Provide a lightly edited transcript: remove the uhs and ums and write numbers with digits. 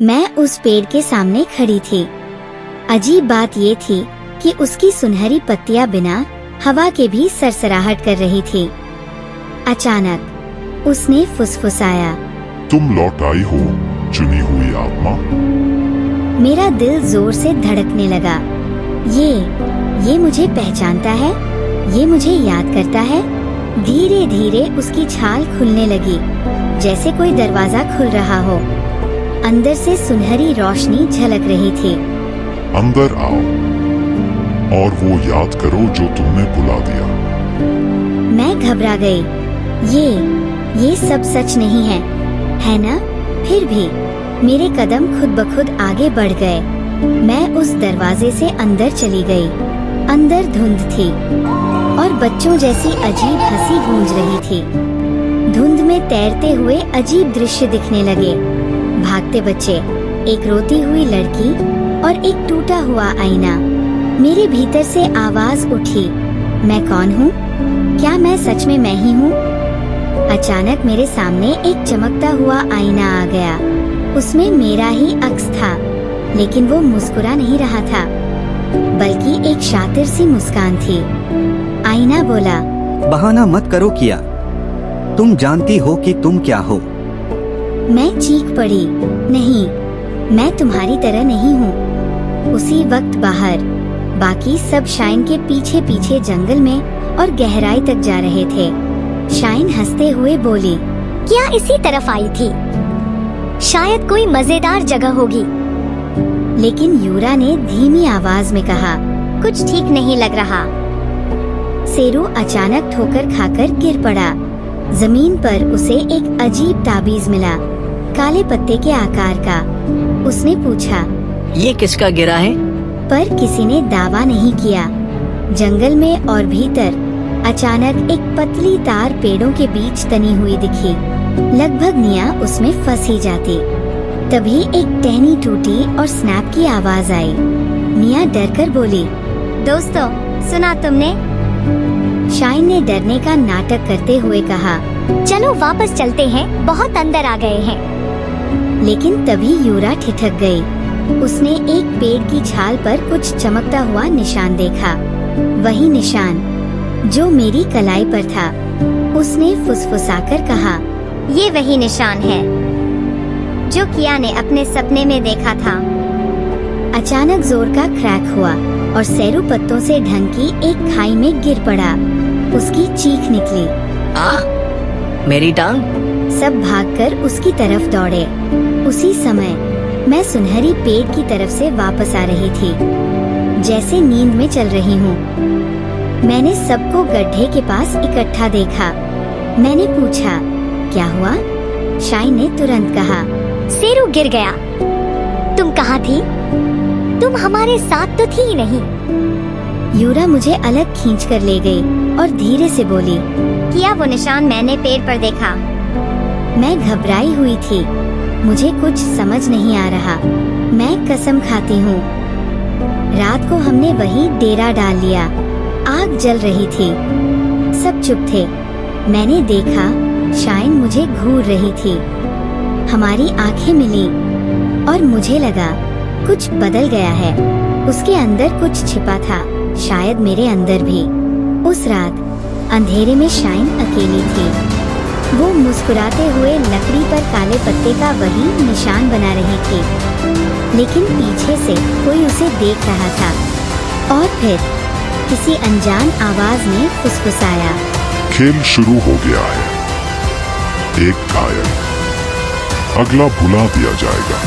मैं उस पेड़ के सामने खड़ी थी। अजीब बात ये थी कि उसकी सुनहरी पत्तियां बिना हवा के भी सरसराहट कर रही थी। अचानक उसने फुसफुसाया, तुम लौट आई हो चुनी हुई आत्मा। मेरा दिल जोर से धड़कने लगा। ये मुझे पहचानता है, ये मुझे याद करता है। धीरे धीरे उसकी छाल खुलने लगी, जैसे कोई दरवाजा खुल रहा हो। अंदर से सुनहरी रोशनी झलक रही थी। अंदर आओ और वो याद करो जो तुमने भुला दिया। मैं घबरा गई। ये सब सच नहीं है ना? फिर भी मेरे कदम खुद ब खुद आगे बढ़ गए। मैं उस दरवाजे से अंदर चली गई। अंदर धुंध थी और बच्चों जैसी अजीब हंसी गूंज रही थी। धुंध में तैरते हुए अजीब दृश्य दिखने लगे। भागते बच्चे, एक रोती हुई लड़की और एक टूटा हुआ आईना। मेरे भीतर से आवाज उठी, मैं कौन हूँ? क्या मैं सच में मैं ही हूँ? अचानक मेरे सामने एक चमकता हुआ आईना आ गया। उसमें मेरा ही अक्स था, लेकिन वो मुस्कुरा नहीं रहा था, बल्कि एक शातिर सी मुस्कान थी। आईना बोला, बहाना मत करो किया, तुम जानती हो कि तुम क्या हो। मैं चीख पड़ी, नहीं, मैं तुम्हारी तरह नहीं हूँ। उसी वक्त बाहर बाकी सब शाइन के पीछे पीछे जंगल में और गहराई तक जा रहे थे। शाइन हंसते हुए बोली, क्या इसी तरफ आई थी? शायद कोई मजेदार जगह होगी। लेकिन यूरा ने धीमी आवाज में कहा, कुछ ठीक नहीं लग रहा। शेरू अचानक ठोकर खाकर गिर पड़ा। जमीन पर उसे एक अजीब ताबीज मिला, काले पत्ते के आकार का। उसने पूछा, ये किसका गिरा है? पर किसी ने दावा नहीं किया। जंगल में और भीतर अचानक एक पतली तार पेड़ों के बीच तनी हुई दिखी। लगभग निया उसमें फंस ही जाती। तभी एक टहनी टूटी और स्नैप की आवाज आई। निया डरकर बोली, दोस्तों, सुना तुमने? शाइन ने डरने का नाटक करते हुए कहा, चलो वापस चलते हैं, बहुत अंदर आ गए हैं। लेकिन तभी यूरा ठिठक गई। उसने एक पेड़ की छाल पर कुछ चमकता हुआ निशान देखा, वही निशान जो मेरी कलाई पर था। उसने फुसफुसाकर कहा, ये वही निशान है जो किया ने अपने सपने में देखा था। अचानक जोर का क्रैक हुआ और शेरू पत्तों से ढंकी एक खाई में गिर पड़ा। उसकी चीख निकली, मेरी टांग! सब भागकर उसकी तरफ दौड़े। उसी समय मैं सुनहरी पेड़ की तरफ से वापस आ रही थी, जैसे नींद में चल रही हूँ। मैंने सबको गड्ढे के पास इकट्ठा देखा। मैंने पूछा, क्या हुआ? शाइन ने तुरंत कहा, शेरू गिर गया। तुम कहाँ थी? तुम हमारे साथ तो थी ही नहीं। यूरा मुझे अलग खींचकर ले गई और धीरे से बोली, किया वो निशान मैंने पेड़ पर देखा। मैं घबराई हुई थी, मुझे कुछ समझ नहीं आ रहा। मैं कसम खाती हूँ, रात को हमने वही डेरा डाल लिया। आग जल रही थी, सब चुप थे। मैंने देखा शाइन मुझे घूर रही थी। हमारी आंखें मिली और मुझे लगा कुछ बदल गया है। उसके अंदर कुछ छिपा था, शायद मेरे अंदर भी। उस रात अंधेरे में शाइन अकेली थी। वो मुस्कुराते हुए लकड़ी पर काले पत्ते का वही निशान बना रही थी, लेकिन पीछे से कोई उसे देख रहा था। और फिर किसी अनजान आवाज ने फुसफुसाया, खेल शुरू हो गया है। एक घायल, अगला भुला दिया जाएगा।